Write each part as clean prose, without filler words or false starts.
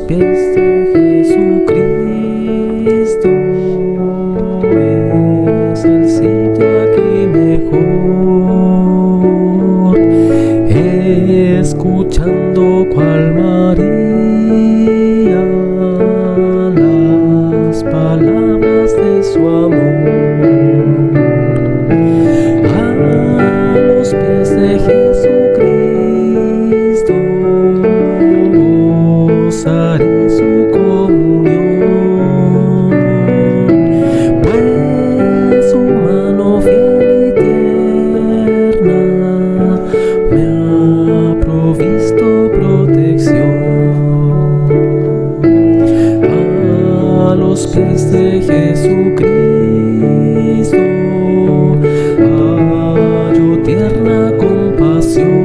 pies de Jesucristo es el sitio aquí mejor, escuchando cual María las palabras de su amor. A los pies de Jesucristo gozaré su comunión, pues su mano fiel y tierna me ha provisto protección. A los pies de Jesucristo hallo tierna compasión.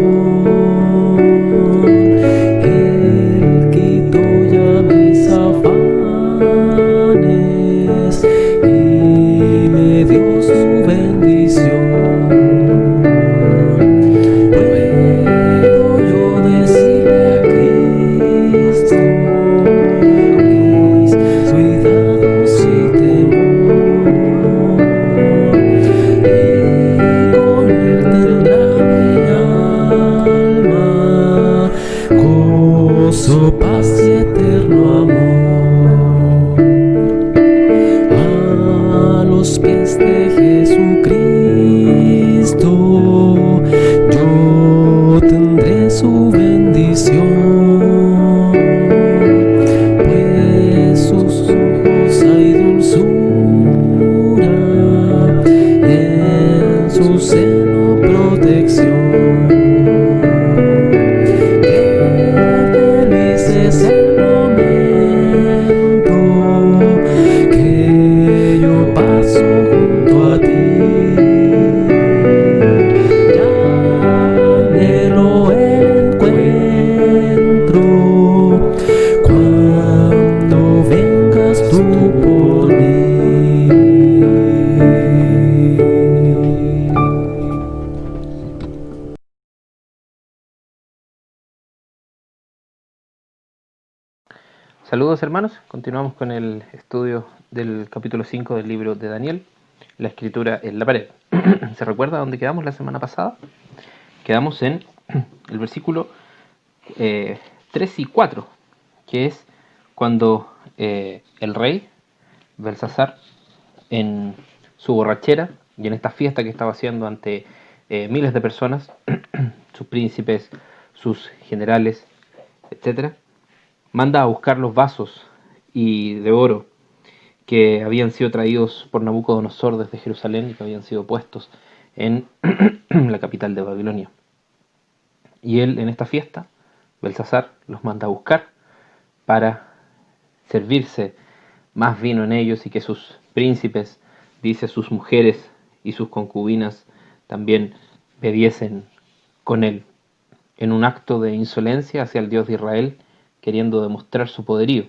Él quitó ya mis afanes y me dio su bendición. Puedo yo decirle a Cristo mis cuidados y temor, y con él tendrá mi alma gozo, paz y eterno amor. A los pies de Jesucristo yo tendré su bendición, pues sus ojos hay dulzura, en su seno protección. Qué feliz es el momento que yo paso junto a ti. Ya anhelo el encuentro cuando vengas tú por mí. Saludos hermanos, continuamos con el estudio del capítulo 5 del libro de Daniel, la escritura en la pared. ¿Se recuerda dónde quedamos la semana pasada? Quedamos en el versículo 3 y 4, que es cuando el rey Belsasar, en su borrachera y en esta fiesta que estaba haciendo ante miles de personas, sus príncipes, sus generales, etcétera, manda a buscar los vasos y de oro que habían sido traídos por Nabucodonosor desde Jerusalén y que habían sido puestos en la capital de Babilonia. Y él, en esta fiesta, Belsasar, los manda a buscar para servirse más vino en ellos y que sus príncipes, dice, sus mujeres y sus concubinas también bebiesen con él, en un acto de insolencia hacia el Dios de Israel, queriendo demostrar su poderío,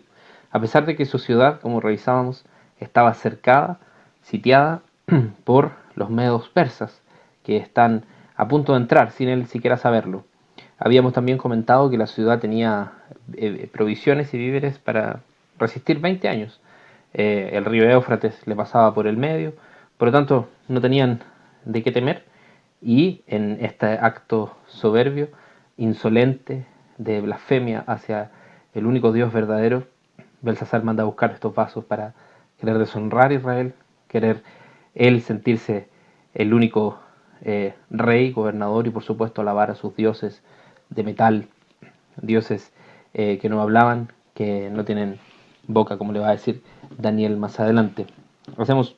a pesar de que su ciudad, como revisábamos, estaba cercada, sitiada por los medos persas, que están a punto de entrar sin él siquiera saberlo. Habíamos también comentado que la ciudad tenía provisiones y víveres para resistir 20 años. El río Éufrates le pasaba por el medio, por lo tanto no tenían de qué temer, y en este acto soberbio, insolente, de blasfemia hacia el único Dios verdadero, Belsasar manda a buscar estos vasos para querer deshonrar a Israel, querer él sentirse el único rey, gobernador y por supuesto alabar a sus dioses de metal, dioses que no hablaban, que no tienen boca, como le va a decir Daniel más adelante. Hacemos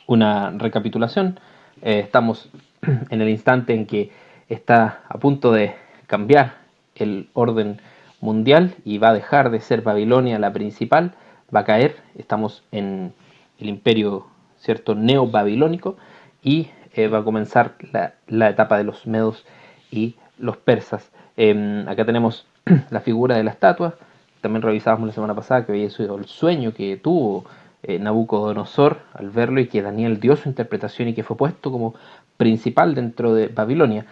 una recapitulación. Estamos en el instante en que está a punto de cambiar el orden mundial y va a dejar de ser Babilonia la principal, va a caer. Estamos en el imperio, cierto, neo-babilónico, y va a comenzar la etapa de los medos y los persas. Acá tenemos la figura de la estatua. También revisábamos la semana pasada que había sido el sueño que tuvo Nabucodonosor al verlo y que Daniel dio su interpretación y que fue puesto como principal dentro de Babilonia.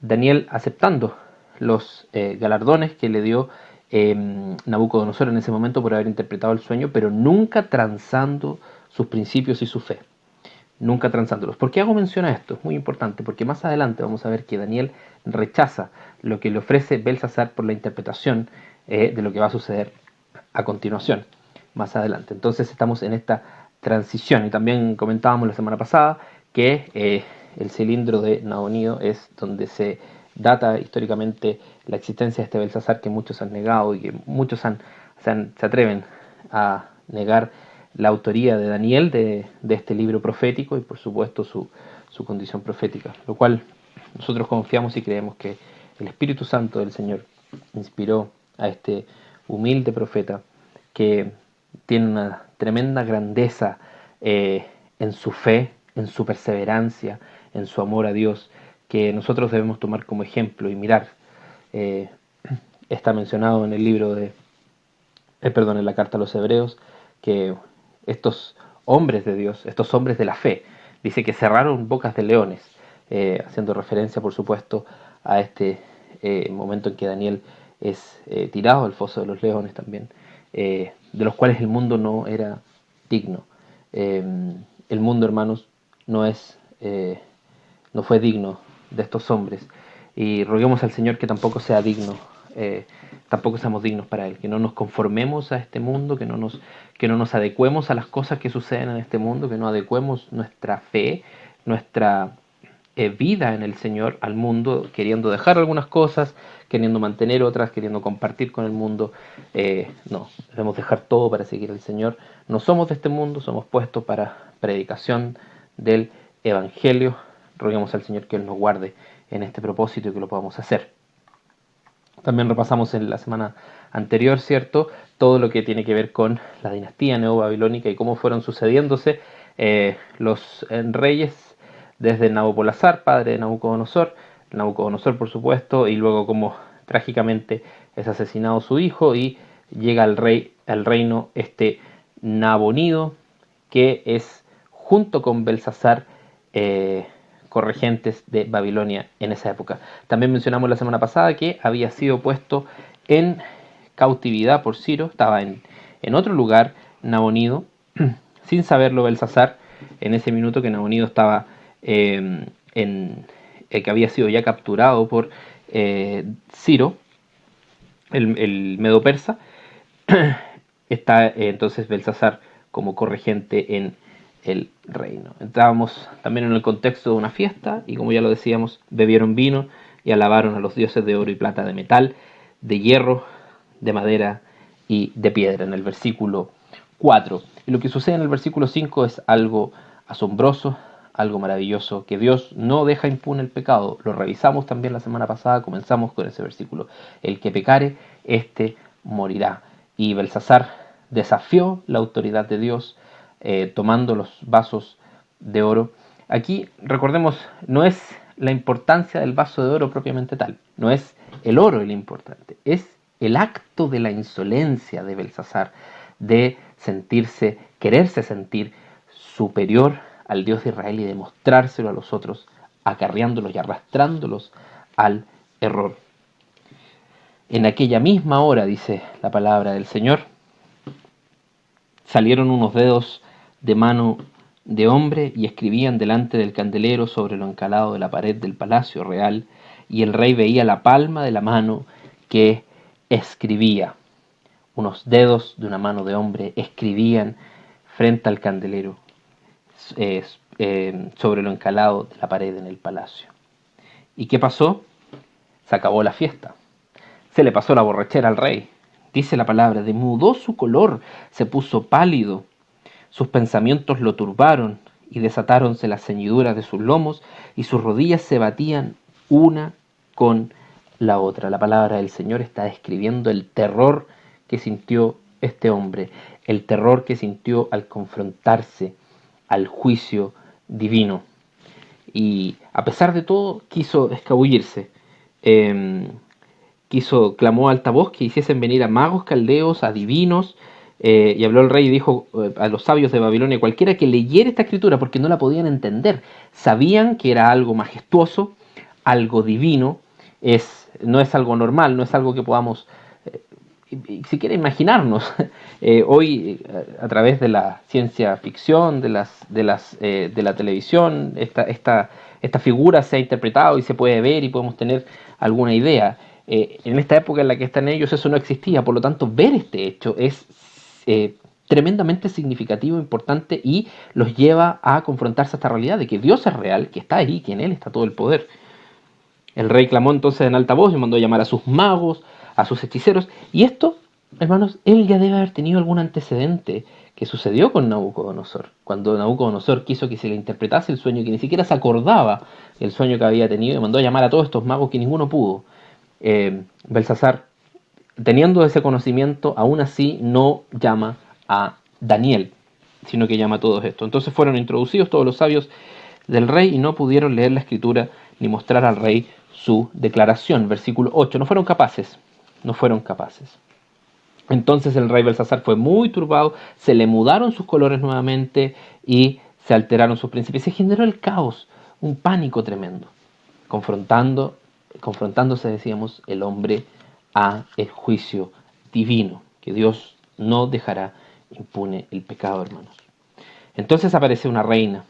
Daniel aceptando los galardones que le dio Nabucodonosor en ese momento por haber interpretado el sueño, pero nunca transando sus principios y su fe. Nunca transándolos. ¿Por qué hago mención a esto? Es muy importante, porque más adelante vamos a ver que Daniel rechaza lo que le ofrece Belsasar por la interpretación de lo que va a suceder a continuación, más adelante. Entonces estamos en esta transición, y también comentábamos la semana pasada que el cilindro de Nabonido es donde se data históricamente la existencia de este Belsasar que muchos han negado y que muchos se atreven a negar la autoría de Daniel de este libro profético y por supuesto su condición profética, lo cual nosotros confiamos y creemos que el Espíritu Santo del Señor inspiró a este humilde profeta que tiene una tremenda grandeza en su fe, en su perseverancia, en su amor a Dios, que nosotros debemos tomar como ejemplo y mirar. Eh, Está mencionado en el libro en la carta a los Hebreos, que estos hombres de Dios, estos hombres de la fe, dice que cerraron bocas de leones, haciendo referencia, por supuesto, a este momento en que Daniel es tirado al foso de los leones también, de los cuales el mundo no era digno. Eh, el mundo, hermanos, no es, no fue digno de estos hombres, y roguemos al Señor que tampoco sea digno, tampoco seamos dignos para Él, que no nos conformemos a este mundo, que no nos adecuemos a las cosas que suceden en este mundo, que no adecuemos nuestra fe, nuestra vida en el Señor al mundo, queriendo dejar algunas cosas, queriendo mantener otras, queriendo compartir con el mundo. No, debemos dejar todo para seguir al Señor. No somos de este mundo, somos puestos para predicación del Evangelio. Roguemos al Señor que Él nos guarde en este propósito y que lo podamos hacer. También repasamos en la semana anterior, ¿cierto?, todo lo que tiene que ver con la dinastía neobabilónica y cómo fueron sucediéndose los reyes desde Nabopolassar, padre de Nabucodonosor por supuesto, y luego cómo trágicamente es asesinado su hijo y llega al reino este Nabonido, que es junto con Belsasar corregentes de Babilonia en esa época. También mencionamos la semana pasada que había sido puesto en cautividad por Ciro, estaba en otro lugar Nabonido, sin saberlo Belsasar, en ese minuto que Nabonido estaba que había sido ya capturado por Ciro, el medo persa. Está entonces Belsasar como corregente en el reino. Estábamos también en el contexto de una fiesta y, como ya lo decíamos, bebieron vino y alabaron a los dioses de oro y plata, de metal, de hierro, de madera y de piedra, en el versículo 4. Y lo que sucede en el versículo 5 es algo asombroso, algo maravilloso, que Dios no deja impune el pecado. Lo revisamos también la semana pasada, comenzamos con ese versículo. El que pecare, éste morirá. Y Belsasar desafió la autoridad de Dios tomando los vasos de oro. Aquí, recordemos, no es la importancia del vaso de oro propiamente tal, no es el oro el importante, es el acto de la insolencia de Belsasar, de sentirse, quererse sentir superior al Dios de Israel y demostrárselo a los otros, acarreándolos y arrastrándolos al error. En aquella misma hora, dice la palabra del Señor, salieron unos dedos de mano de hombre y escribían delante del candelero sobre lo encalado de la pared del palacio real, y el rey veía la palma de la mano que escribía. Unos dedos de una mano de hombre escribían frente al candelero sobre lo encalado de la pared en el palacio. ¿Y qué pasó? Se acabó la fiesta. Se le pasó la borrachera al rey. Dice la palabra, demudó su color, se puso pálido. Sus pensamientos lo turbaron y desatáronse las ceñiduras de sus lomos y sus rodillas se batían una con la otra. La palabra del Señor está describiendo el terror que sintió este hombre, el terror que sintió al confrontarse al juicio divino. Y a pesar de todo quiso escabullirse. Clamó a alta voz que hiciesen venir a magos, caldeos, adivinos, y habló el rey y dijo a los sabios de Babilonia, cualquiera que leyera esta escritura, porque no la podían entender, sabían que era algo majestuoso, algo divino, no es algo normal, no es algo que podamos y si quiere imaginarnos, hoy a través de la ciencia ficción, de la televisión, esta figura se ha interpretado y se puede ver y podemos tener alguna idea. En esta época en la que están ellos eso no existía, por lo tanto ver este hecho es tremendamente significativo, importante y los lleva a confrontarse a esta realidad de que Dios es real, que está ahí, que en Él está todo el poder. El rey clamó entonces en alta voz y mandó llamar a sus magos, a sus hechiceros. Y esto, hermanos, él ya debe haber tenido algún antecedente que sucedió con Nabucodonosor. Cuando Nabucodonosor quiso que se le interpretase el sueño, que ni siquiera se acordaba el sueño que había tenido, y mandó a llamar a todos estos magos que ninguno pudo. Belsasar, teniendo ese conocimiento, aún así no llama a Daniel, sino que llama a todos estos. Entonces fueron introducidos todos los sabios del rey y no pudieron leer la escritura ni mostrar al rey su declaración. Versículo 8. No fueron capaces. No fueron capaces. Entonces el rey Belsasar fue muy turbado, se le mudaron sus colores nuevamente y se alteraron sus príncipes. Se generó el caos, un pánico tremendo, confrontándose, decíamos, el hombre a el juicio divino, que Dios no dejará impune el pecado, hermanos. Entonces aparece una reina,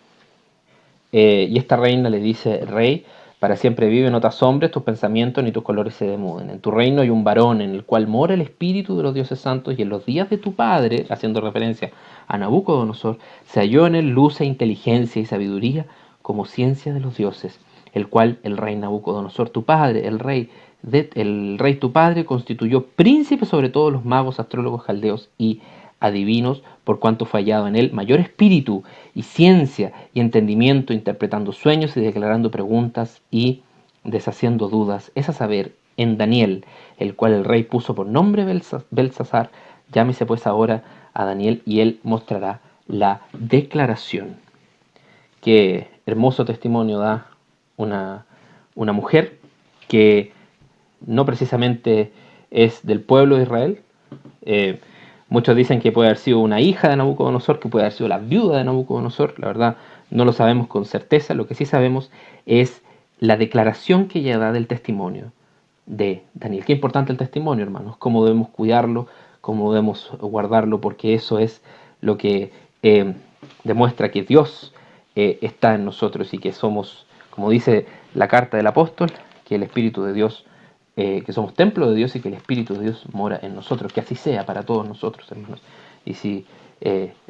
y esta reina le dice: Rey, para siempre vive, no te asombres tus pensamientos ni tus colores se demuden. En tu reino hay un varón en el cual mora el espíritu de los dioses santos, y en los días de tu padre, haciendo referencia a Nabucodonosor, se halló en él luz e inteligencia y sabiduría como ciencia de los dioses, el cual el rey Nabucodonosor, tu padre, el rey tu padre, constituyó príncipe sobre todos los magos, astrólogos, caldeos y adivinos, por cuanto fue hallado en él mayor espíritu y ciencia y entendimiento, interpretando sueños y declarando preguntas y deshaciendo dudas, es a saber, en Daniel, el cual el rey puso por nombre Belsasar. Llámese pues ahora a Daniel y él mostrará la declaración. Qué hermoso testimonio da una mujer que no precisamente es del pueblo de Israel. Muchos dicen que puede haber sido una hija de Nabucodonosor, que puede haber sido la viuda de Nabucodonosor. La verdad, no lo sabemos con certeza. Lo que sí sabemos es la declaración que ella da del testimonio de Daniel. Qué importante el testimonio, hermanos. Cómo debemos cuidarlo, cómo debemos guardarlo, porque eso es lo que demuestra que Dios está en nosotros y que somos, como dice la carta del apóstol, que el Espíritu de Dios, que somos templo de Dios y que el Espíritu de Dios mora en nosotros. Que así sea para todos nosotros, hermanos. Y si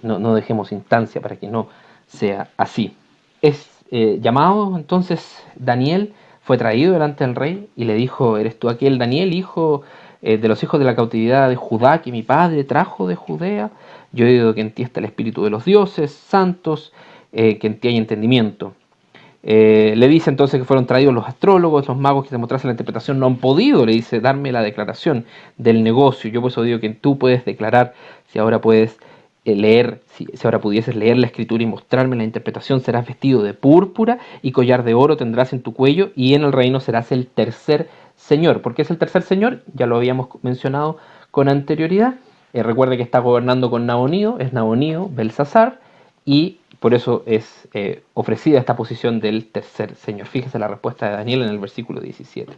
no dejemos instancia para que no sea así. Es llamado entonces Daniel, fue traído delante del rey y le dijo: ¿eres tú aquel Daniel, hijo de los hijos de la cautividad de Judá, que mi padre trajo de Judea? Yo he oído que en ti está el Espíritu de los dioses santos, que en ti hay entendimiento. Le dice entonces que fueron traídos los astrólogos, los magos que te mostrasen la interpretación, no han podido, le dice, darme la declaración del negocio. Yo por eso digo que tú puedes declarar, si ahora puedes leer, si ahora pudieses leer la escritura y mostrarme la interpretación, serás vestido de púrpura y collar de oro tendrás en tu cuello, y en el reino serás el tercer señor. ¿Por qué es el tercer señor? Ya lo habíamos mencionado con anterioridad. Recuerde que está gobernando con Nabonío, es Nabonío, Belsasar, y por eso es ofrecida esta posición del tercer señor. Fíjese la respuesta de Daniel en el versículo 17.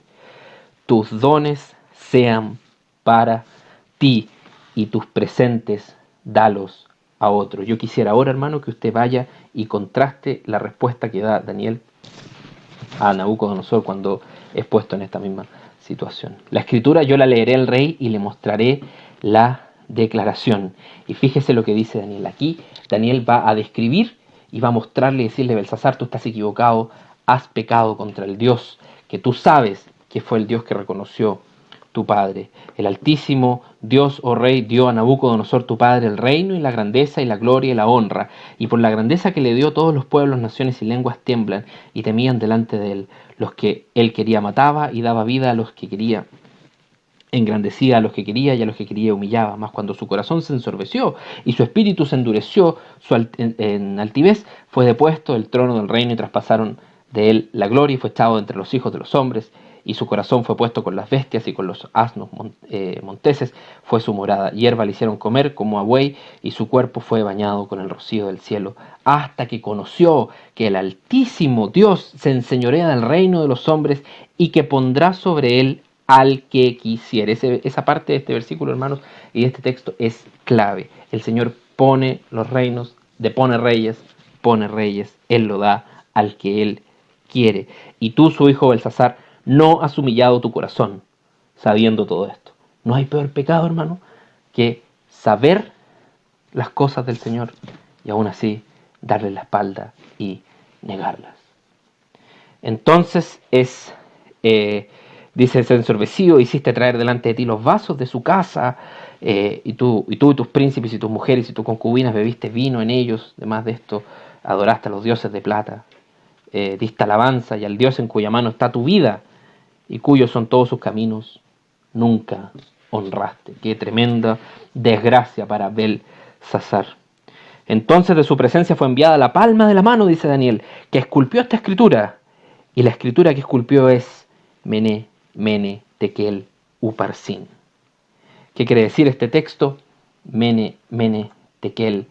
Tus dones sean para ti y tus presentes dalos a otros. Yo quisiera ahora, hermano, que usted vaya y contraste la respuesta que da Daniel a Nabucodonosor cuando es puesto en esta misma situación. La escritura yo la leeré al rey y le mostraré la declaración. Y fíjese lo que dice Daniel. Aquí Daniel va a describir y va a mostrarle y decirle: Belsasar, tú estás equivocado, has pecado contra el Dios que tú sabes que fue el Dios que reconoció tu padre. El Altísimo Dios, oh Rey, dio a Nabucodonosor tu padre el reino y la grandeza y la gloria y la honra, y por la grandeza que le dio todos los pueblos, naciones y lenguas tiemblan y temían delante de él. Los que él quería mataba y daba vida a los que quería, engrandecía a los que quería y a los que quería humillaba. Mas cuando su corazón se ensorbeció y su espíritu se endureció, en altivez fue depuesto del trono del reino y traspasaron de él la gloria y fue echado entre los hijos de los hombres, y su corazón fue puesto con las bestias y con los asnos monteses fue su morada. Hierba le hicieron comer como a buey y su cuerpo fue bañado con el rocío del cielo, hasta que conoció que el Altísimo Dios se enseñorea del reino de los hombres y que pondrá sobre él al que quisiere. Esa parte de este versículo, hermanos, y de este texto es clave. El Señor pone los reinos, depone reyes, pone reyes, Él lo da al que Él quiere. Y tú, su hijo Belsasar, no has humillado tu corazón sabiendo todo esto. No hay peor pecado, hermano, que saber las cosas del Señor y aún así darle la espalda y negarlas. Entonces dice, se ensorbecido, hiciste traer delante de ti los vasos de su casa, y tú y tus príncipes y tus mujeres y tus concubinas bebiste vino en ellos. Además de esto, adoraste a los dioses de plata, diste alabanza y al Dios en cuya mano está tu vida y cuyos son todos sus caminos, nunca honraste. Qué tremenda desgracia para Belsasar. Entonces de su presencia fue enviada la palma de la mano, dice Daniel, que esculpió esta escritura. Y la escritura que esculpió es Mene, Mene, Tekel, Uparsin. ¿Qué quiere decir este texto? Mene, Mene, Tekel,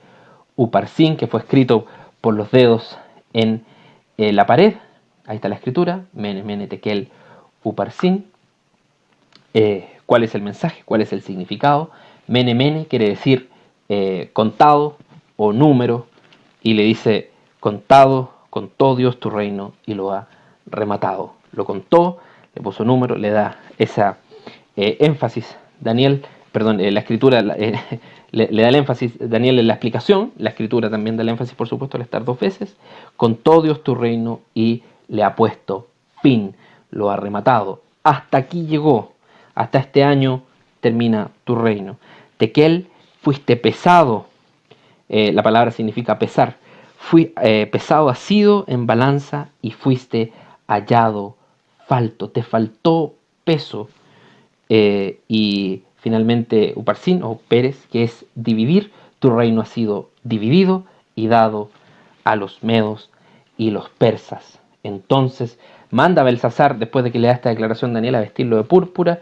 Uparsin, que fue escrito por los dedos en la pared. Ahí está la escritura, Mene, Mene, Tekel, Uparsin. ¿Cuál es el mensaje? ¿Cuál es el significado? Mene, Mene quiere decir contado o número, y le dice contado, contó Dios tu reino y lo ha rematado. Lo contó, le puso número, le da esa énfasis. Daniel, perdón, la escritura le da el énfasis, Daniel, en la explicación. La escritura también da el énfasis, por supuesto, al estar dos veces. Contó Dios tu reino y le ha puesto fin, lo ha rematado. Hasta aquí llegó, hasta este año termina tu reino. Tekel, fuiste pesado. La palabra significa pesar. Pesado has sido en balanza y fuiste hallado falto. Te faltó peso. Y finalmente Uparsin o Pérez, que es dividir. Tu reino ha sido dividido y dado a los medos y los persas. Entonces manda a Belsasar, después de que le da esta declaración a Daniel, a vestirlo de púrpura.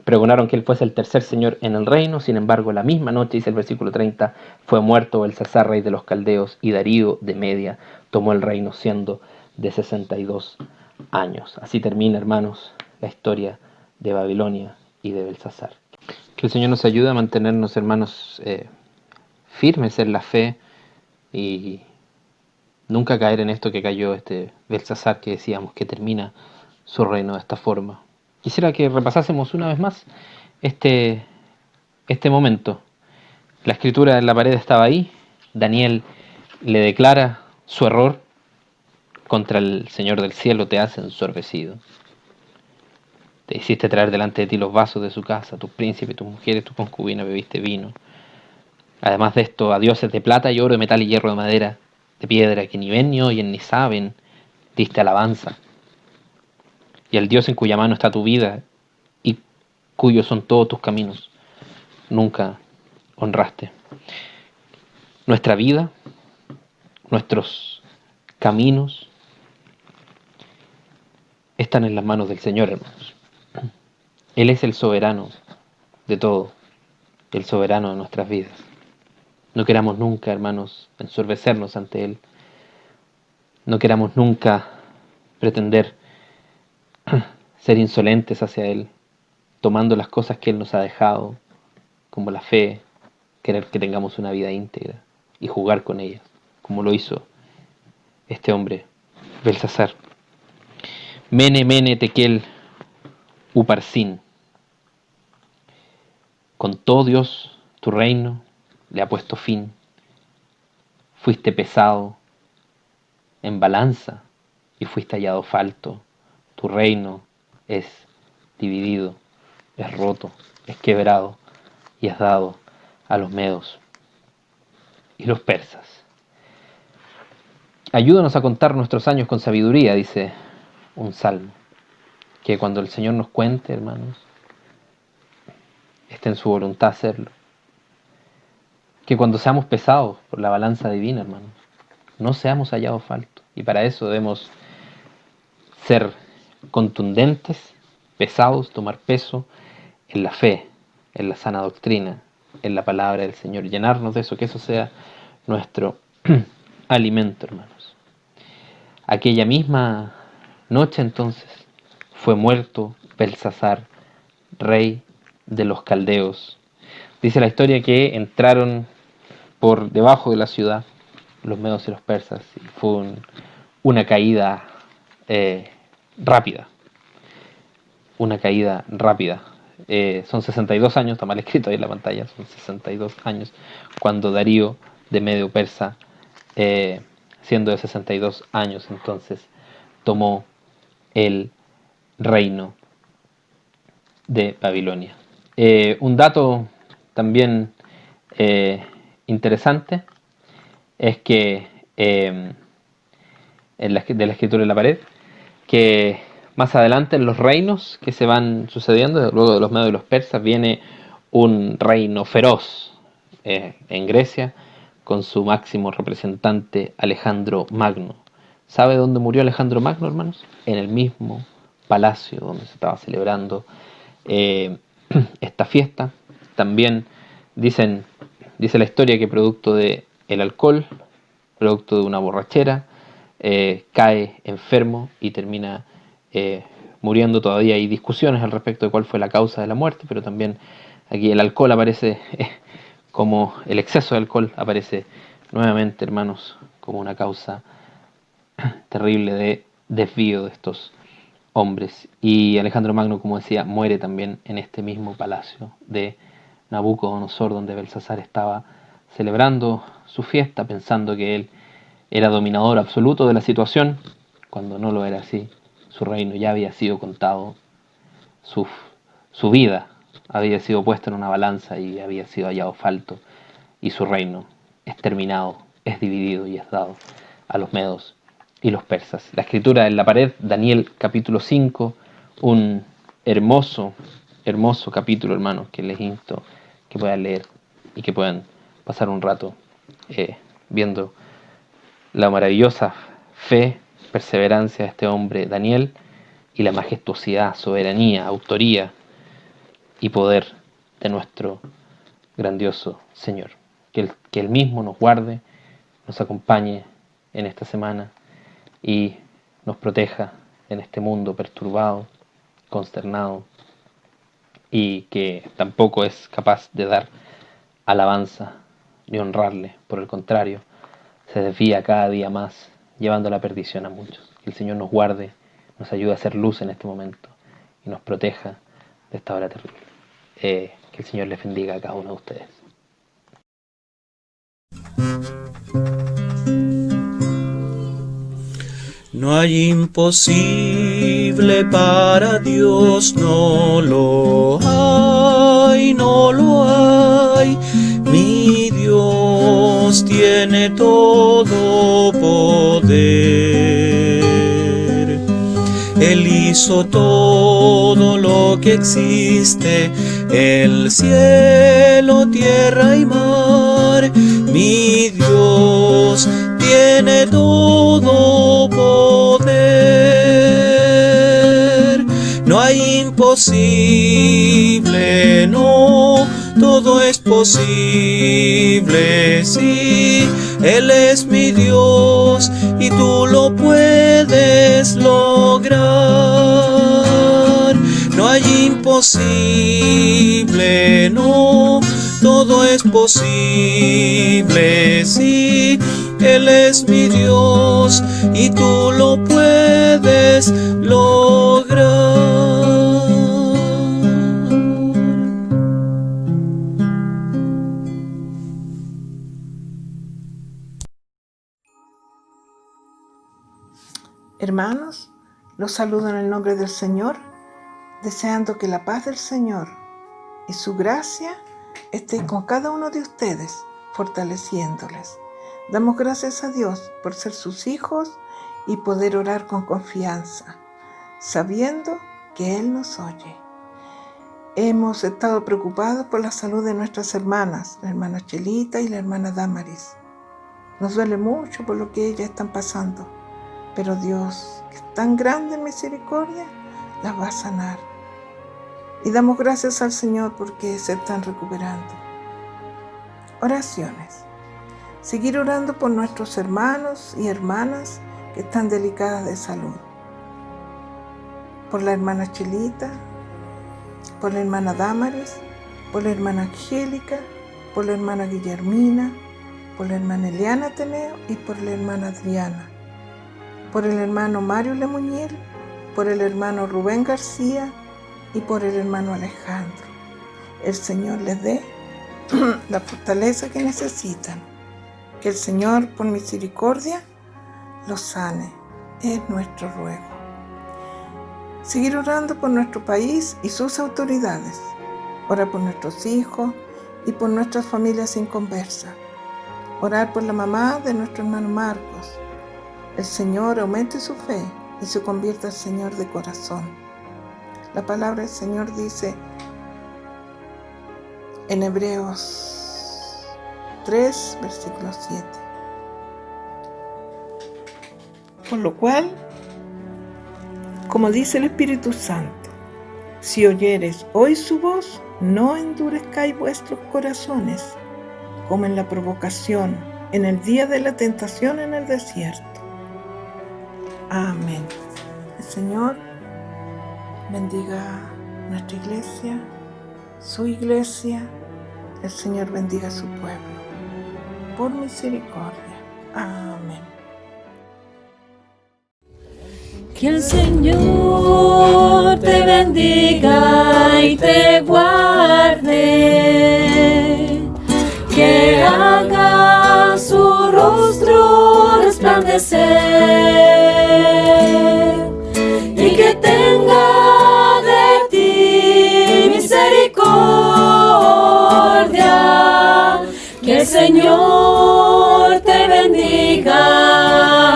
Pregonaron que él fuese el tercer señor en el reino. Sin embargo, la misma noche, dice el versículo 30, fue muerto Belsasar, rey de los caldeos, y Darío de Media tomó el reino siendo de 62 años. Así termina, hermanos, la historia de Babilonia y de Belsasar. Que el Señor nos ayude a mantenernos, hermanos, firmes en la fe y nunca caer en esto que cayó este Belsasar, que decíamos que termina su reino de esta forma. Quisiera que repasásemos una vez más este momento. La escritura en la pared estaba ahí. Daniel le declara su error contra el Señor del cielo. Te has ensorbecido. Te hiciste traer delante de ti los vasos de su casa, tus príncipes, tus mujeres, tus concubinas, bebiste vino. Además de esto, a dioses de plata y oro, de metal y hierro, de madera, de piedra, que ni ven ni oyen ni saben, diste alabanza. Y al Dios en cuya mano está tu vida y cuyos son todos tus caminos, nunca honraste. Nuestra vida, nuestros caminos, están en las manos del Señor, hermanos. Él es el soberano de todo, el soberano de nuestras vidas. No queramos nunca, hermanos, ensorbecernos ante Él. No queramos nunca pretender ser insolentes hacia Él, tomando las cosas que Él nos ha dejado, como la fe, querer que tengamos una vida íntegra y jugar con ellas, como lo hizo este hombre, Belsasar. Mene, Mene, Tekel, Uparsin. Contó Dios tu reino, le ha puesto fin. Fuiste pesado en balanza y fuiste hallado falto. Tu reino es dividido, es roto, es quebrado y es dado a los medos y los persas. Ayúdanos a contar nuestros años con sabiduría, dice un salmo. Que cuando el Señor nos cuente, hermanos, esté en su voluntad hacerlo. Que cuando seamos pesados por la balanza divina, hermanos, no seamos hallados faltos. Y para eso debemos ser contundentes, pesados, tomar peso en la fe, en la sana doctrina, en la palabra del Señor. Llenarnos de eso, que eso sea nuestro alimento, hermanos. Aquella misma noche entonces fue muerto Belsasar, rey de los caldeos. Dice la historia que entraron por debajo de la ciudad los medos y los persas y fue una caída rápida. Una caída rápida. Son 62 años, está mal escrito ahí en la pantalla, son 62 años cuando Darío de Medio Persa, siendo de 62 años, entonces tomó el reino de Babilonia. Un dato también interesante es que de la escritura en la pared, que más adelante en los reinos que se van sucediendo, luego de los medos y los persas, viene un reino feroz en Grecia con su máximo representante Alejandro Magno. ¿Sabe dónde murió Alejandro Magno, hermanos? En el mismo palacio donde se estaba celebrando esta fiesta. También dice la historia que producto de el alcohol, producto de una borrachera, cae enfermo y termina muriendo. Todavía hay discusiones al respecto de cuál fue la causa de la muerte, pero también aquí el alcohol aparece como el exceso de alcohol aparece nuevamente, hermanos, como una causa terrible de desvío de estos hombres. Y Alejandro Magno, como decía, muere también en este mismo palacio de Nabucodonosor, donde Belsasar estaba celebrando su fiesta, pensando que él era dominador absoluto de la situación, cuando no lo era así. Su reino ya había sido contado, su vida había sido puesta en una balanza y había sido hallado falto, y su reino es terminado, es dividido y es dado a los medos y los persas. La escritura en la pared, Daniel capítulo 5, un hermoso, hermoso capítulo, hermanos, que les insto que puedan leer y que puedan pasar un rato viendo la maravillosa fe, perseverancia de este hombre Daniel y la majestuosidad, soberanía, autoría y poder de nuestro grandioso Señor. Que Él mismo nos guarde, nos acompañe en esta semana y nos proteja en este mundo perturbado, consternado y que tampoco es capaz de dar alabanza ni honrarle. Por el contrario, se desvía cada día más, llevando a la perdición a muchos. Que el Señor nos guarde, nos ayude a hacer luz en este momento y nos proteja de esta hora terrible. Que el Señor les bendiga a cada uno de ustedes. No hay imposible para Dios, no lo hay, no lo hay. Mi Dios tiene todo poder. Él hizo todo lo que existe, el cielo, tierra y mar. Mi Dios tiene todo poder. No hay imposible, no, todo es posible. Sí, Él es mi Dios y tú lo puedes lograr. No hay imposible, no, todo es posible. Sí, Él es mi Dios y tú lo puedes lograr. Hermanos, los saludo en el nombre del Señor, deseando que la paz del Señor y su gracia esté con cada uno de ustedes, fortaleciéndoles. Damos gracias a Dios por ser sus hijos y poder orar con confianza, sabiendo que Él nos oye. Hemos estado preocupados por la salud de nuestras hermanas, la hermana Chelita y la hermana Damaris. Nos duele mucho por lo que ellas están pasando, pero Dios, que es tan grande en misericordia, las va a sanar. Y damos gracias al Señor porque se están recuperando. Oraciones. Seguir orando por nuestros hermanos y hermanas que están delicadas de salud. por la hermana Chelita, por la hermana Damaris, por la hermana Angélica, por la hermana Guillermina, por la hermana Eliana Ateneo y por la hermana Adriana, por el hermano Mario Lemuñil, por el hermano Rubén García y por el hermano Alejandro. El Señor les dé la fortaleza que necesitan. Que el Señor, por misericordia, los sane. Es nuestro ruego. Seguir orando por nuestro país y sus autoridades. Orar por nuestros hijos y por nuestras familias inconversas. Orar por la mamá de nuestro hermano Marcos. El Señor aumente su fe y se convierta al Señor de corazón. La palabra del Señor dice en Hebreos 3, versículo 7. Por lo cual, como dice el Espíritu Santo, si oyereis hoy su voz, no endurezcáis vuestros corazones, como en la provocación, en el día de la tentación en el desierto. Amén. El Señor bendiga nuestra iglesia, su iglesia. El Señor bendiga a su pueblo. Por misericordia. Amén. Que el Señor te bendiga y te guarde, que haga su rostro resplandecer y que tenga de ti misericordia. Que el Señor te bendiga